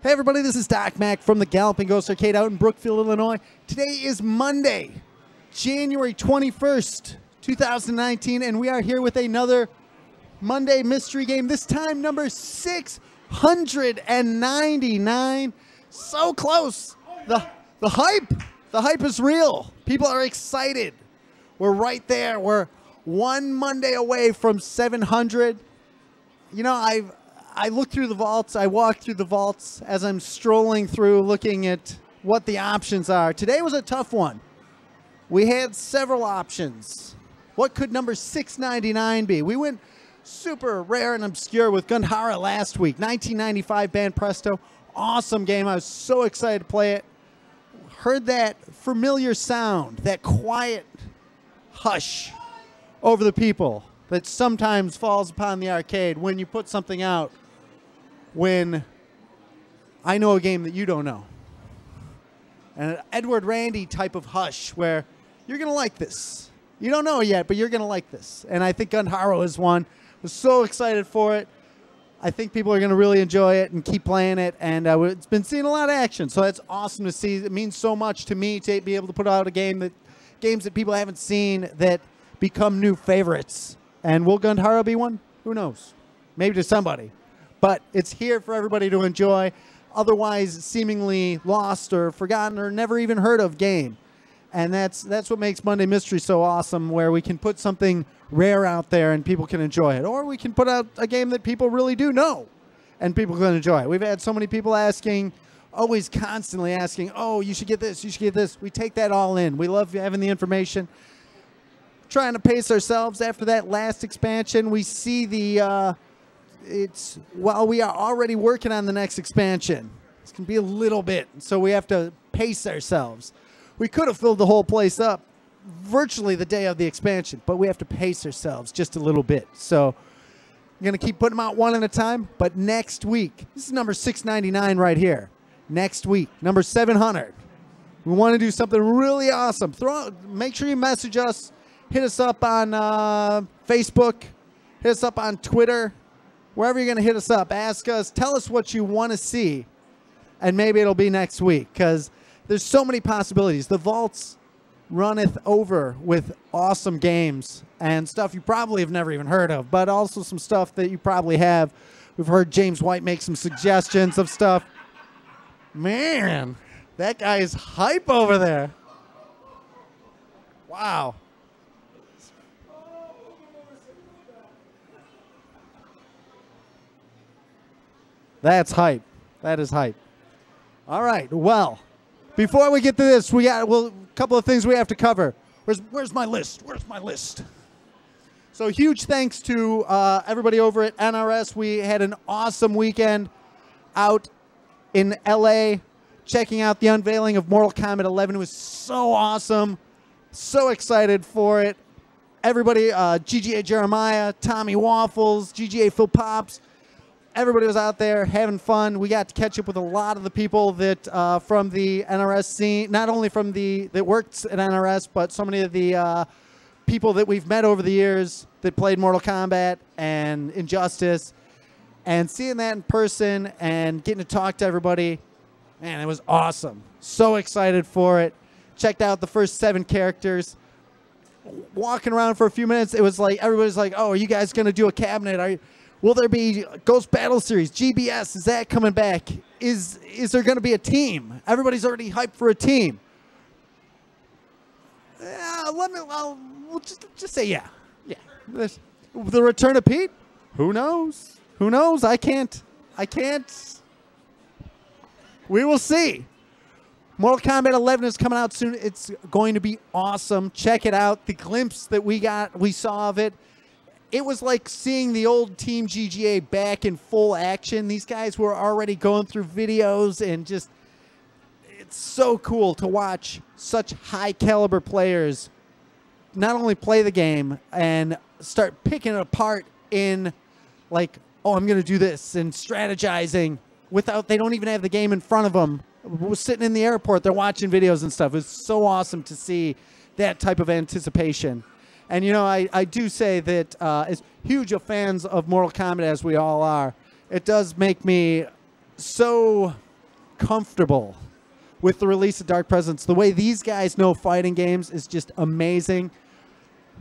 Hey everybody, this is Doc Mac from the Galloping Ghost Arcade out in Brookfield, Illinois. Today is Monday, January 21st, 2019, and we are here with another Monday mystery game, this time number 699. So close. The hype is real. People are excited. We're right there. We're one Monday away from 700. You know, I look through the vaults, I walk through the vaults as I'm strolling through looking at what the options are. Today was a tough one. We had several options. What could number 699 be? We went super rare and obscure with Gundhara last week. 1995 Band Presto. Awesome game. I was so excited to play it. Heard that familiar sound, that quiet hush over the people that sometimes falls upon the arcade when you put something out. When I know a game that you don't know. And an Edward Randy type of hush where you're going to like this. You don't know it yet, but you're going to like this. And I think Gundhara is one. Was so excited for it. I think people are going to really enjoy it and keep playing it. And it's been seeing a lot of action. So that's awesome to see. It means so much to me to be able to put out a game games that people haven't seen that become new favorites. And will Gundhara be one? Who knows? Maybe to somebody. But it's here for everybody to enjoy, otherwise seemingly lost or forgotten or never even heard of game. And that's what makes Monday Mystery so awesome, where we can put something rare out there and people can enjoy it. Or we can put out a game that people really do know and people can enjoy it. We've had so many people asking, always constantly asking, oh, you should get this, you should get this. We take that all in. We love having the information. Trying to pace ourselves after that last expansion. We see the... while we are already working on the next expansion, it's going to be a little bit, so we have to pace ourselves. We could have filled the whole place up virtually the day of the expansion, but we have to pace ourselves just a little bit. So I'm going to keep putting them out one at a time, but next week, this is number 699 right here. Next week, number 700. We want to do something really awesome. Make sure you message us. Hit us up on Facebook. Hit us up on Twitter. Wherever you're going to hit us up, ask us, tell us what you want to see, and maybe it'll be next week, because there's so many possibilities. The vaults runneth over with awesome games and stuff you probably have never even heard of, but also some stuff that you probably have. We've heard James White make some suggestions of stuff. Man, that guy is hype over there. Wow. That's hype. That is hype. All right. Well, before we get to this, we got a couple of things we have to cover. Where's my list? Where's my list? So huge thanks to everybody over at NRS. We had an awesome weekend out in LA, checking out the unveiling of Mortal Kombat 11. It was so awesome. So excited for it. Everybody, GGA Jeremiah, Tommy Waffles, GGA Phil Pops. Everybody was out there having fun. We got to catch up with a lot of the people that from the NRS scene, not only from that worked at NRS, but so many of the people that we've met over the years that played Mortal Kombat and Injustice, and seeing that in person and getting to talk to everybody, man, it was awesome. So excited for it. Checked out the first 7 characters. Walking around for a few minutes, it was like everybody's like, "Oh, are you guys gonna do a cabinet? Will there be Ghost Battle Series? GBS, is that coming back? Is there going to be a team?" Everybody's already hyped for a team. We'll just say yeah. Yeah. The return of Pete? Who knows? Who knows? I can't. We will see. Mortal Kombat 11 is coming out soon. It's going to be awesome. Check it out. The glimpse that we saw of it. It was like seeing the old Team GGA back in full action. These guys were already going through videos, and just, it's so cool to watch such high caliber players not only play the game and start picking it apart in like, oh, I'm going to do this, and strategizing they don't even have the game in front of them. We're sitting in the airport, they're watching videos and stuff. It's so awesome to see that type of anticipation. And, you know, I do say that as huge of fans of Mortal Kombat as we all are, it does make me so comfortable with the release of Dark Presence. The way these guys know fighting games is just amazing.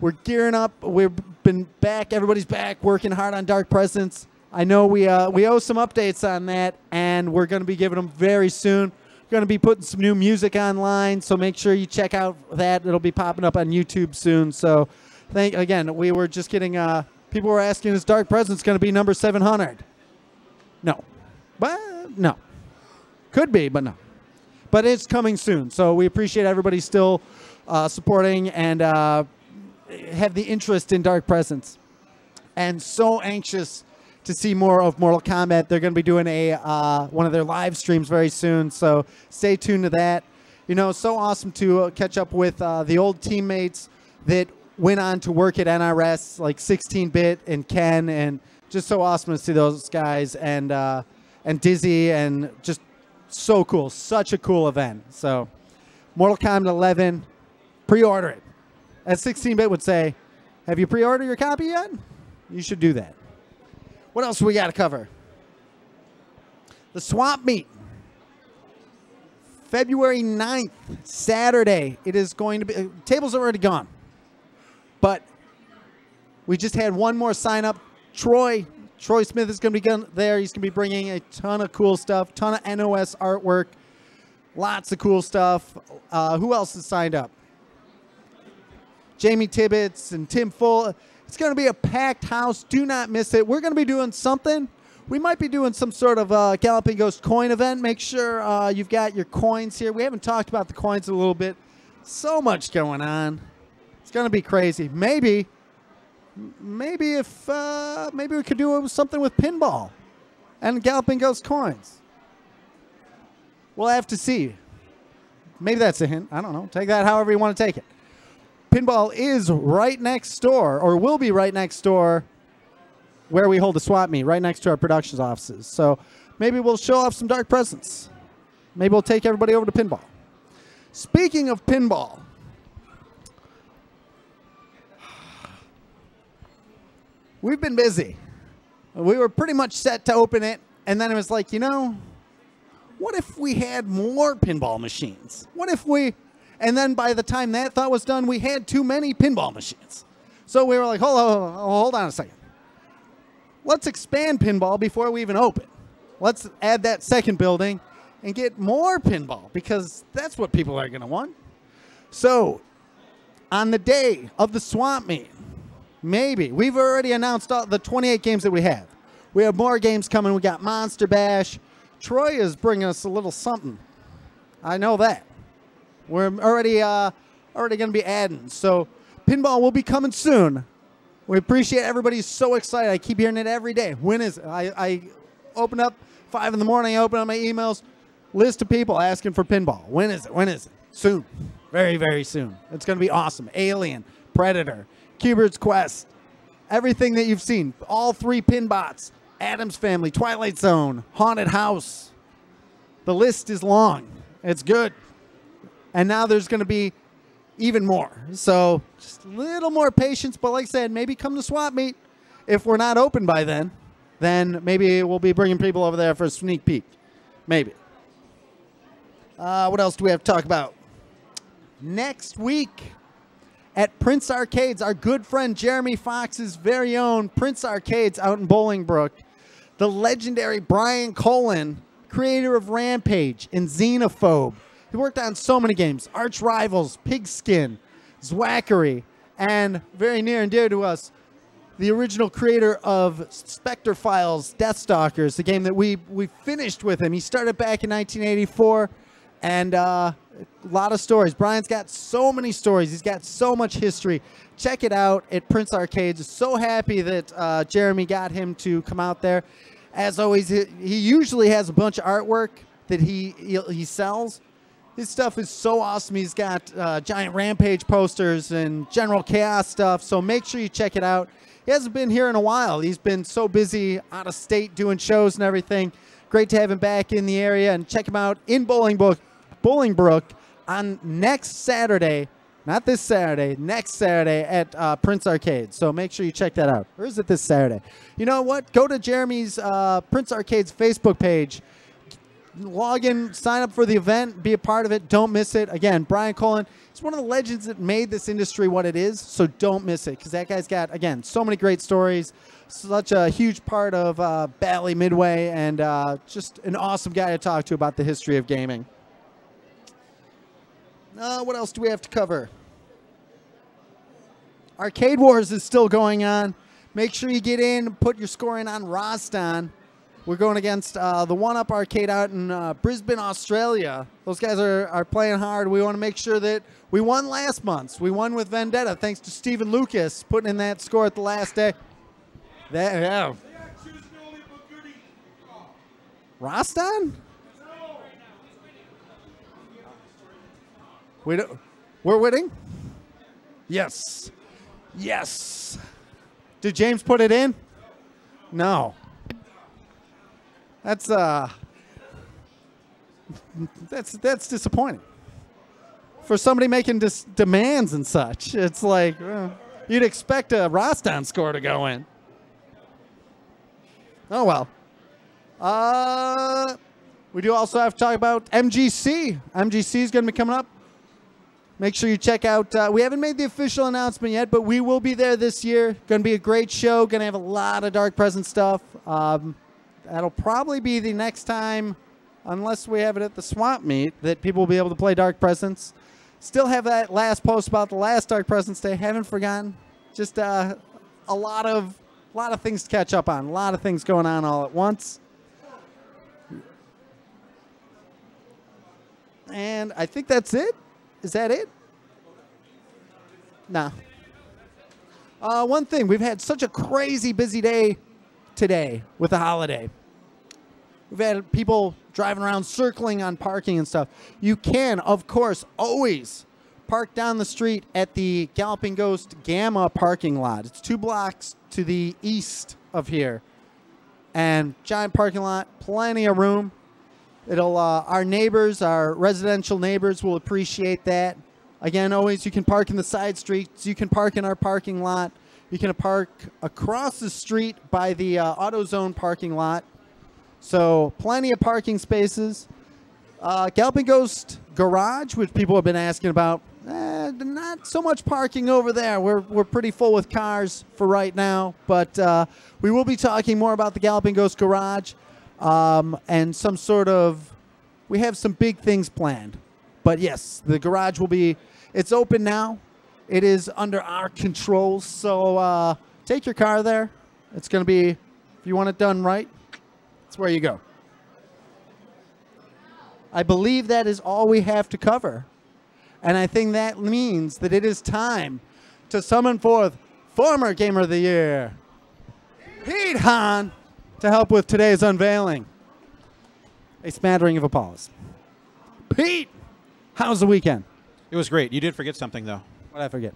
We're gearing up. We've been back. Everybody's back working hard on Dark Presence. I know we owe some updates on that, and we're going to be giving them very soon. We're going to be putting some new music online, so make sure you check out that. It'll be popping up on YouTube soon. So, again, we were just getting people were asking, is Dark Presence going to be number 700? No. But no. Could be, but no. But it's coming soon. So we appreciate everybody still supporting and have the interest in Dark Presence. And so anxious to see more of Mortal Kombat. They're going to be doing one of their live streams very soon. So stay tuned to that. You know, so awesome to catch up with the old teammates that went on to work at NRS, like 16-Bit and Ken, and just so awesome to see those guys and Dizzy, and just so cool. Such a cool event. So Mortal Kombat 11, pre-order it. As 16-Bit would say, have you pre-ordered your copy yet? You should do that. What else we got to cover? The Swap Meet. February 9th, Saturday. It is going to be, tables are already gone. But we just had one more sign up. Troy Smith is going to be there. He's going to be bringing a ton of cool stuff, ton of NOS artwork, lots of cool stuff. Who else is signed up? Jamie Tibbetts and Tim Full. It's going to be a packed house. Do not miss it. We're going to be doing something. We might be doing some sort of Galloping Ghost coin event. Make sure you've got your coins here. We haven't talked about the coins a little bit. So much going on. It's going to be crazy. Maybe we could do something with Pinball and Galloping Ghost coins. We'll have to see. Maybe that's a hint. I don't know. Take that however you want to take it. Pinball is right next door, or will be right next door, where we hold the swap meet, right next to our productions offices. So maybe we'll show off some Dark Presence. Maybe we'll take everybody over to Pinball. Speaking of Pinball, we've been busy. We were pretty much set to open it, and then it was like, you know, what if we had more pinball machines? What if we... And then by the time that thought was done, we had too many pinball machines. So we were like, hold on a second. Let's expand pinball before we even open. Let's add that second building and get more pinball, because that's what people are going to want. So on the day of the swap meet, maybe, we've already announced all the 28 games that we have. We have more games coming. We got Monster Bash. Troy is bringing us a little something. I know that. We're already going to be adding. So Pinball will be coming soon. We appreciate everybody so excited. I keep hearing it every day. When is it? I open up 5 in the morning. I open up my emails. List of people asking for Pinball. When is it? When is it? Soon. Very, very soon. It's going to be awesome. Alien, Predator, Cubert's Quest, everything that you've seen. All 3 Pinbots, Addams Family, Twilight Zone, Haunted House. The list is long. It's good. And now there's going to be even more. So just a little more patience. But like I said, maybe come to Swap Meet. If we're not open by then maybe we'll be bringing people over there for a sneak peek. Maybe. What else do we have to talk about? Next week at Prince Arcades, our good friend Jeremy Fox's very own Prince Arcades out in Bolingbrook, the legendary Brian Colin, creator of Rampage and Xenophobe. He worked on so many games, Arch Rivals, Pigskin, Zwackery, and very near and dear to us, the original creator of Spectre Files, Deathstalkers, the game that we finished with him. He started back in 1984, and a lot of stories. Brian's got so many stories. He's got so much history. Check it out at Prince Arcades. So happy that Jeremy got him to come out there. As always, he usually has a bunch of artwork that he sells. His stuff is so awesome. He's got giant Rampage posters and General Chaos stuff, so make sure you check it out. He hasn't been here in a while. He's been so busy out of state doing shows and everything. Great to have him back in the area, and check him out in Bolingbrook on next Saturday. Not this Saturday, next Saturday at Prince Arcade. So make sure you check that out. Or is it this Saturday? You know what? Go to Jeremy's Prince Arcade's Facebook page. log in, sign up for the event, be a part of it. Don't miss it. Again, Brian Cullen is one of the legends that made this industry what it is, so don't miss it because that guy's got, again, so many great stories, such a huge part of Bally Midway, and just an awesome guy to talk to about the history of gaming. What else do we have to cover? Arcade Wars is still going on. Make sure you get in, put your score in on Roston. We're going against the One Up Arcade out in Brisbane, Australia. Those guys are playing hard. We want to make sure that we won last month. We won with Vendetta, thanks to Stephen Lucas putting in that score at the last day. Yeah. Roston? We're winning? Yes. Yes. Did James put it in? No. That's disappointing. For somebody making demands and such, it's like you'd expect a Roston score to go in. Oh well. We do also have to talk about MGC. MGC is going to be coming up. Make sure you check out, we haven't made the official announcement yet, but we will be there this year. Going to be a great show. Going to have a lot of Dark Presence stuff. That'll probably be the next time, unless we have it at the Swamp Meet, that people will be able to play Dark Presence. Still have that last post about the last Dark Presence Day. Haven't forgotten. Just a lot of things to catch up on. A lot of things going on all at once. And I think that's it. Is that it? Nah. One thing, we've had such a crazy busy day today with the holiday. We've had people driving around circling on parking and stuff. You can, of course, always park down the street at the Galloping Ghost Gamma parking lot. It's 2 blocks to the east of here. And giant parking lot, plenty of room. It'll our neighbors, our residential neighbors will appreciate that. Again, always you can park in the side streets. You can park in our parking lot. You can park across the street by the AutoZone parking lot. So plenty of parking spaces. Galloping Ghost Garage, which people have been asking about. Not so much parking over there. We're pretty full with cars for right now. But we will be talking more about the Galloping Ghost Garage. And some sort of, we have some big things planned. But yes, the garage will be, it's open now. It is under our control. So take your car there. It's going to be, if you want it done right, that's where you go. I believe that is all we have to cover. And I think that means that it is time to summon forth former Gamer of the Year, Pete Hahn, to help with today's unveiling. A smattering of applause. Pete, how was the weekend? It was great. You did forget something, though. What did I forget?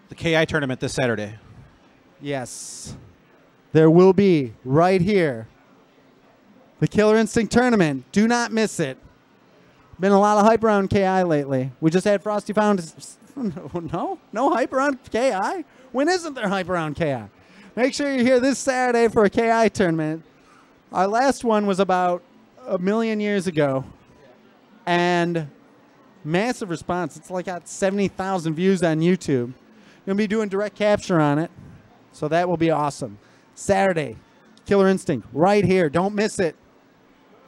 The KI tournament this Saturday. Yes. There will be right here the Killer Instinct tournament. Do not miss it. Been a lot of hype around KI lately. We just had Frosty Found. No hype around KI? When isn't there hype around KI? Make sure you're here this Saturday for a KI tournament. Our last one was about 1 million years ago. And massive response. It's like got 70,000 views on YouTube. Going to be doing direct capture on it. So that will be awesome. Saturday, Killer Instinct, right here. Don't miss it.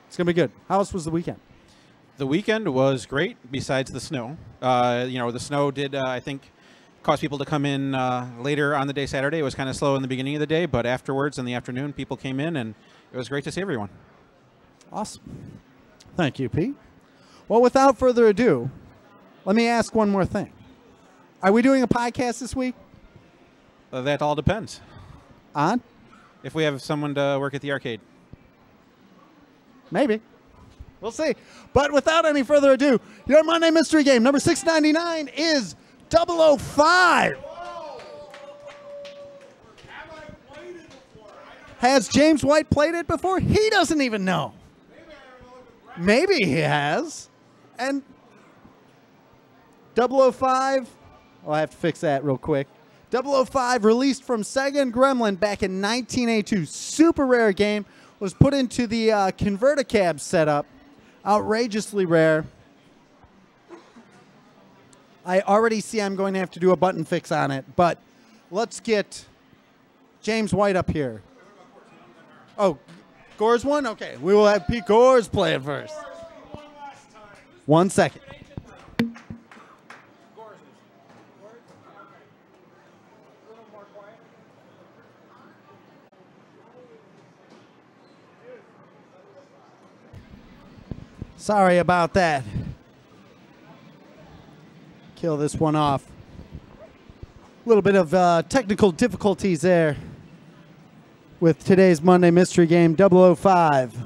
It's going to be good. How else was the weekend? The weekend was great, besides the snow. The snow did, I think, cause people to come in later on the day Saturday. It was kind of slow in the beginning of the day, but afterwards in the afternoon, people came in, and it was great to see everyone. Awesome. Thank you, Pete. Well, without further ado, let me ask one more thing. Are we doing a podcast this week? That all depends. On? If we have someone to work at the arcade. Maybe. We'll see. But without any further ado, your Monday Mystery Game number 699 is 005. Has James White played it before? He doesn't even know. Maybe he has. And 005, I'll have to fix that real quick. 005, released from Sega and Gremlin back in 1982. Super rare game. Was put into the Converticab setup outrageously rare. I already see I'm going to have to do a button fix on it, but let's get James White up here. Oh, Gore's one? Okay, we will have Pete Gore's play it first. 1 second. Sorry about that. Kill this one off. A little bit of technical difficulties there with today's Monday Mystery Game 005.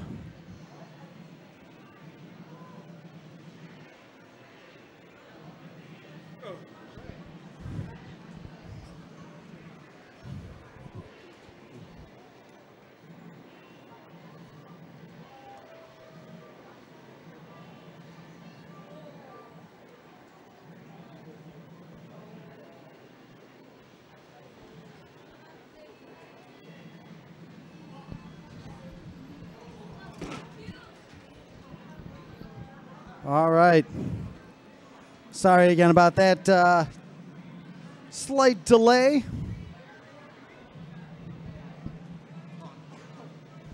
All right. Sorry again about that slight delay.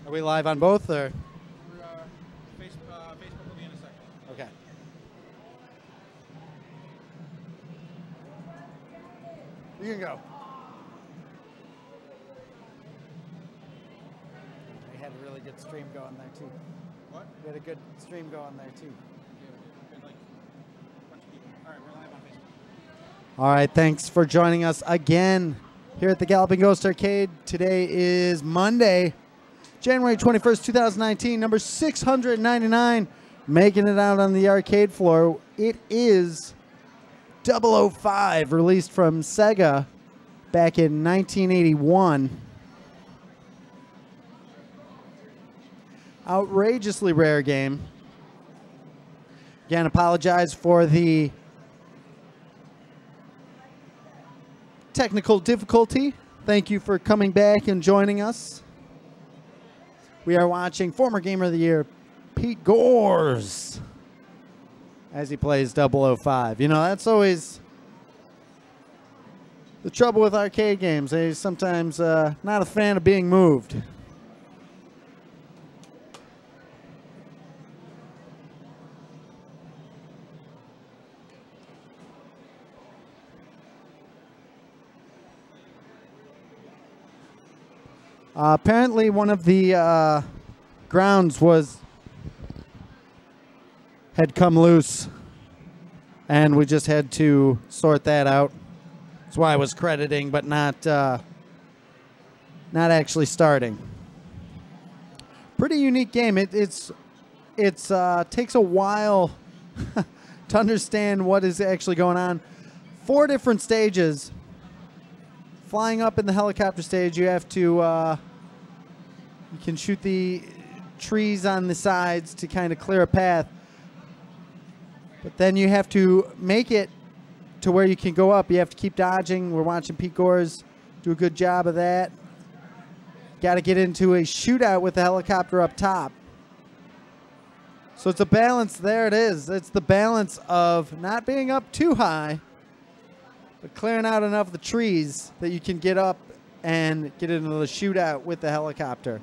Are we live on both, or? Facebook will be in a second. Okay. You can go. We had a really good stream going there, too. What? We had a good stream going there, too. All right, thanks for joining us again here at the Galloping Ghost Arcade. Today is Monday, January 21st, 2019, number 699, making it out on the arcade floor. It is 005, released from Sega back in 1981. Outrageously rare game. Again, apologize for the technical difficulty. Thank you for coming back and joining us. We are watching former Gamer of the Year, Pete Gores, as he plays 005. You know, that's always the trouble with arcade games. They're sometimes not a fan of being moved. Apparently, one of the grounds had come loose, and we just had to sort that out. That's why I was crediting, but not actually starting. Pretty unique game. It takes a while to understand what is actually going on. 4 different stages. Flying up in the helicopter stage, you have to, you can shoot the trees on the sides to kind of clear a path. But then you have to make it to where you can go up. You have to keep dodging. We're watching Pete Gores do a good job of that. Got to get into a shootout with the helicopter up top. So it's a balance. There it is. It's the balance of not being up too high, but clearing out enough of the trees that you can get up and get into the shootout with the helicopter.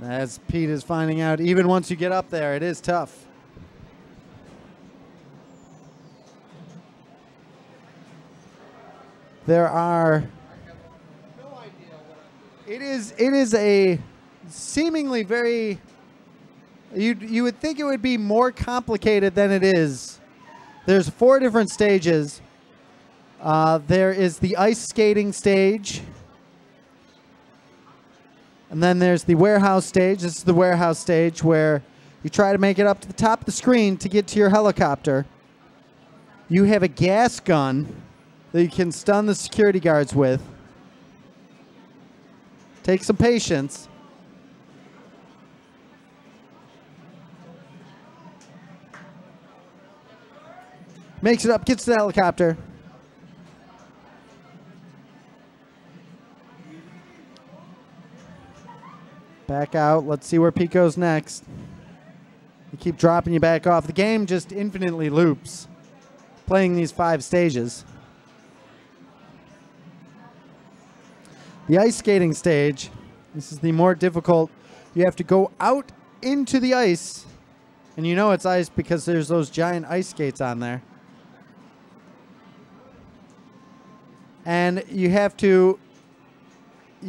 As Pete is finding out, even once you get up there, it is tough. There are... It is a seemingly very, you would think it would be more complicated than it is. There's 4 different stages. There is the ice skating stage. And then there's the warehouse stage. This is the warehouse stage where you try to make it up to the top of the screen to get to your helicopter. You have a gas gun that you can stun the security guards with. Take some patience. Makes it up, gets to the helicopter. Back out. Let's see where Pete goes next. You keep dropping you back off. The game just infinitely loops, playing these 5 stages. The ice skating stage, this is the more difficult. You have to go out into the ice, and you know it's ice because there's those giant ice skates on there. And you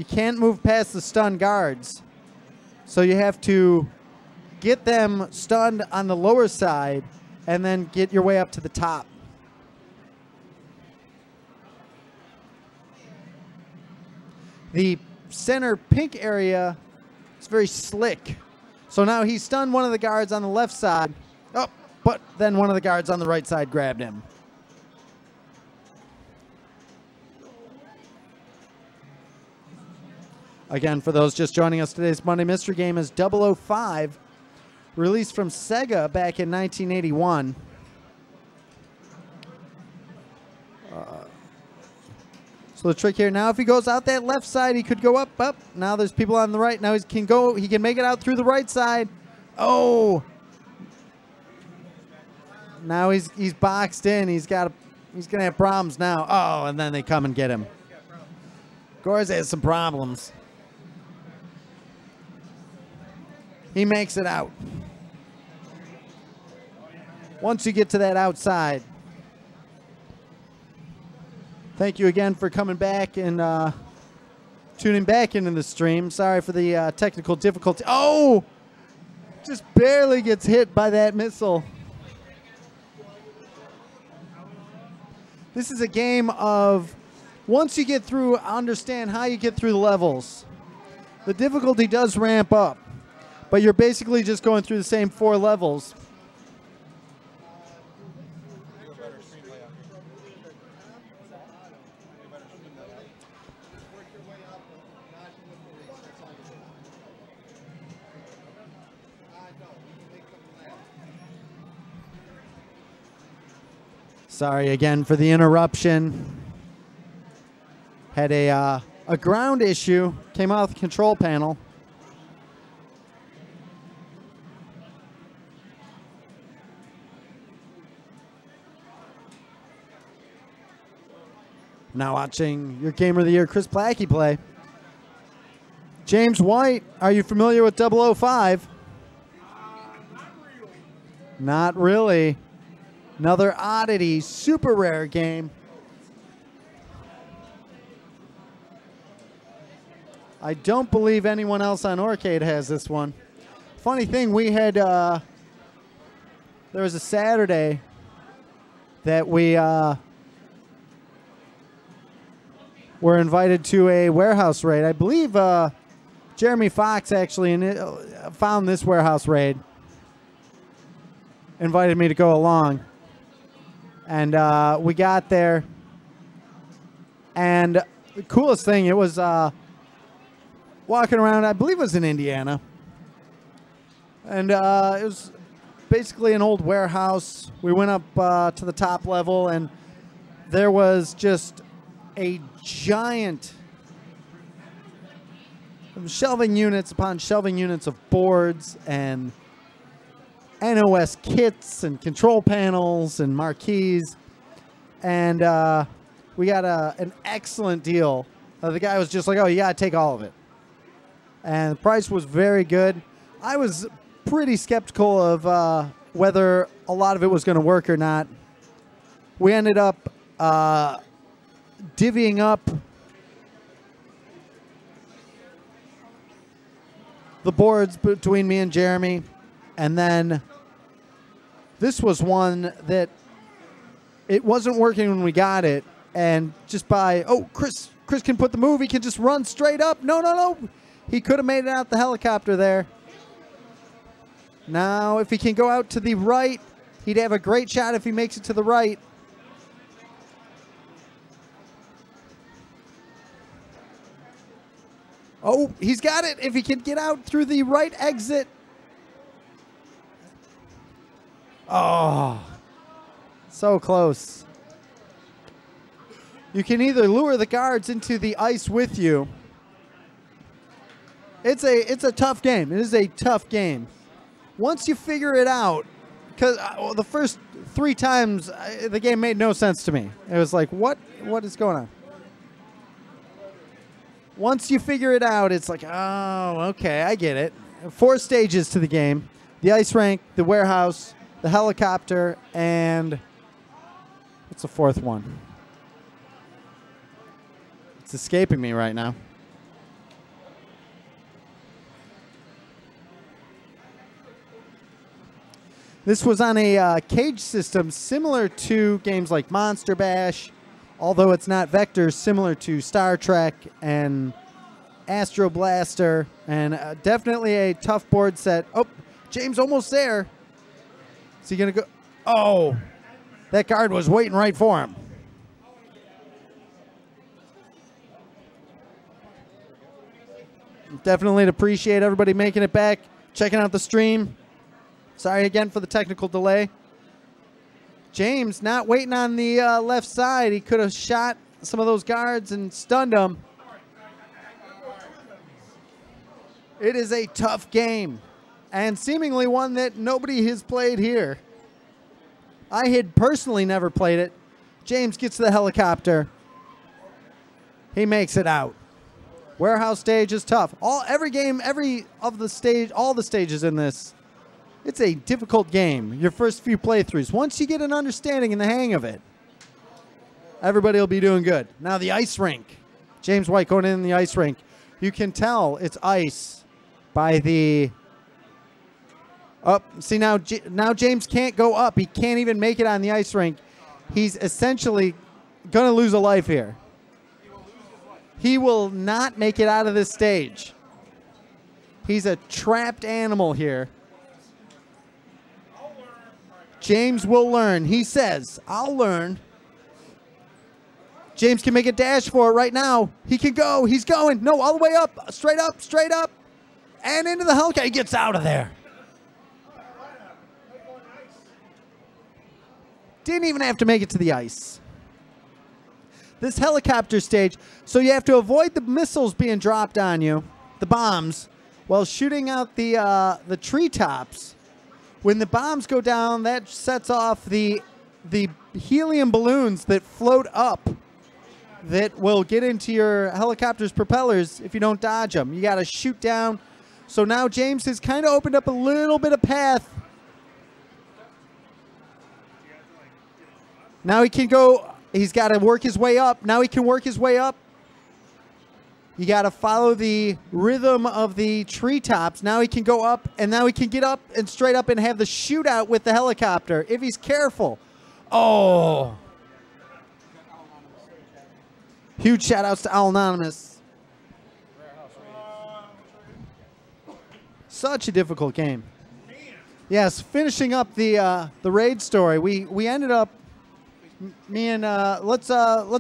can't move past the stunned guards. So you have to get them stunned on the lower side and then get your way up to the top. The center pink area is very slick. So now he stunned one of the guards on the left side. Oh, but then one of the guards on the right side grabbed him. Again, for those just joining us, today's Monday Mystery Game is 005, released from Sega back in 1981. So the trick here now, if he goes out that left side, he could go up. Now there's people on the right. Now he can make it out through the right side. Oh! Now he's boxed in. He's gonna have problems now. Oh, and then they come and get him. Gorz has some problems. He makes it out. Once you get to that outside. Thank you again for coming back and tuning back into the stream. Sorry for the technical difficulty. Oh! Just barely gets hit by that missile. This is a game of, once you get through, understand how you get through the levels. The difficulty does ramp up, but you're basically just going through the same 4 levels. Sorry again for the interruption. Had a ground issue, came out of the control panel. Now watching your Gamer of the Year, Chris Plackey, play. James White, are you familiar with 005? Not really. Not really. Another oddity, super rare game. I don't believe anyone else on Arcade has this one. Funny thing, we had, there was a Saturday that we were invited to a warehouse raid. I believe Jeremy Fox actually found this warehouse raid. Invited me to go along. And we got there. And the coolest thing, it was walking around, I believe it was in Indiana. And it was basically an old warehouse. We went up to the top level, and there was just a giant shelving units upon shelving units of boards and NOS kits and control panels and marquees. And we got an excellent deal. The guy was just like, oh, you got to take all of it. And the price was very good. I was pretty skeptical of whether a lot of it was going to work or not. We ended up divvying up the boards between me and Jeremy. And then this was one that it wasn't working when we got it. And just by, oh, Chris can put the move. He can just run straight up. No. He could have made it out the helicopter there. Now, if he can go out to the right, he'd have a great shot if he makes it to the right. Oh, he's got it. If he can get out through the right exit. Oh, so close. You can either lure the guards into the ice with you, It's a tough game. It is a tough game. Once you figure it out, because the first 3 times the game made no sense to me. It was like, what is going on? Once you figure it out, it's like, oh, okay, I get it. 4 stages to the game: the ice rink, the warehouse, the helicopter, and what's the 4th one? It's escaping me right now. This was on a cage system similar to games like Monster Bash, although it's not vectors, similar to Star Trek and Astro Blaster, and definitely a tough board set. Oh, James almost there. Is he going to go? Oh, that guard was waiting right for him. Definitely appreciate everybody making it back, checking out the stream. Sorry again for the technical delay. James not waiting on the left side. He could have shot some of those guards and stunned them. It is a tough game, and seemingly one that nobody has played here. I had personally never played it. James gets to the helicopter. He makes it out. Warehouse stage is tough. All the stages in this. It's a difficult game, your first few playthroughs. Once you get an understanding and the hang of it, everybody will be doing good. Now the ice rink. James White going in the ice rink. You can tell it's ice by the... Oh, see now James can't go up. He can't even make it on the ice rink. He's essentially going to lose a life here. He will not make it out of this stage. He's a trapped animal here. James will learn. He says, I'll learn. James can make a dash for it right now. He can go. He's going. No, all the way up. Straight up, straight up. And into the helicopter. He gets out of there. Didn't even have to make it to the ice. This helicopter stage, so you have to avoid the missiles being dropped on you, the bombs, while shooting out the treetops. When the bombs go down, that sets off the helium balloons that float up that will get into your helicopter's propellers if you don't dodge them. You got to shoot down. So now James has kind of opened up a little bit of path. Now he can go. He's got to work his way up. Now he can work his way up. You got to follow the rhythm of the treetops. Now he can go up, and now he can get up and straight up and have the shootout with the helicopter if he's careful. Oh. Huge shout-outs to Al Anonymous. Such a difficult game. Yes, finishing up the raid story, we ended up, let's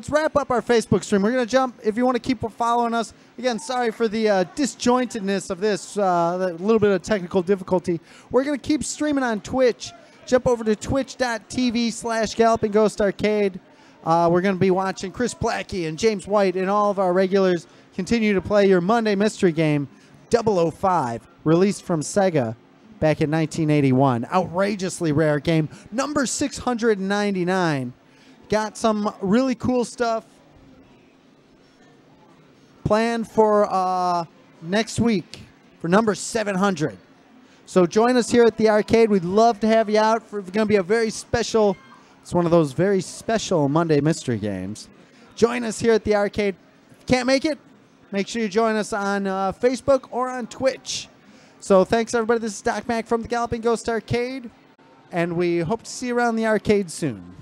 wrap up our Facebook stream. We're gonna jump. If you want to keep following us, again, sorry for the disjointedness of this, a little bit of technical difficulty. We're gonna keep streaming on Twitch. Jump over to twitch.tv/Galloping Ghost Arcade. We're gonna be watching Chris Plackey and James White and all of our regulars continue to play your Monday mystery game, 005, released from Sega back in 1981. Outrageously rare game, number 699. Got some really cool stuff planned for next week for number 700. So join us here at the arcade. We'd love to have you out. It's going to be a very special, it's one of those very special Monday mystery games. Join us here at the arcade. If you can't make it, make sure you join us on Facebook or on Twitch. So thanks, everybody. This is Doc Mac from the Galloping Ghost Arcade, and we hope to see you around the arcade soon.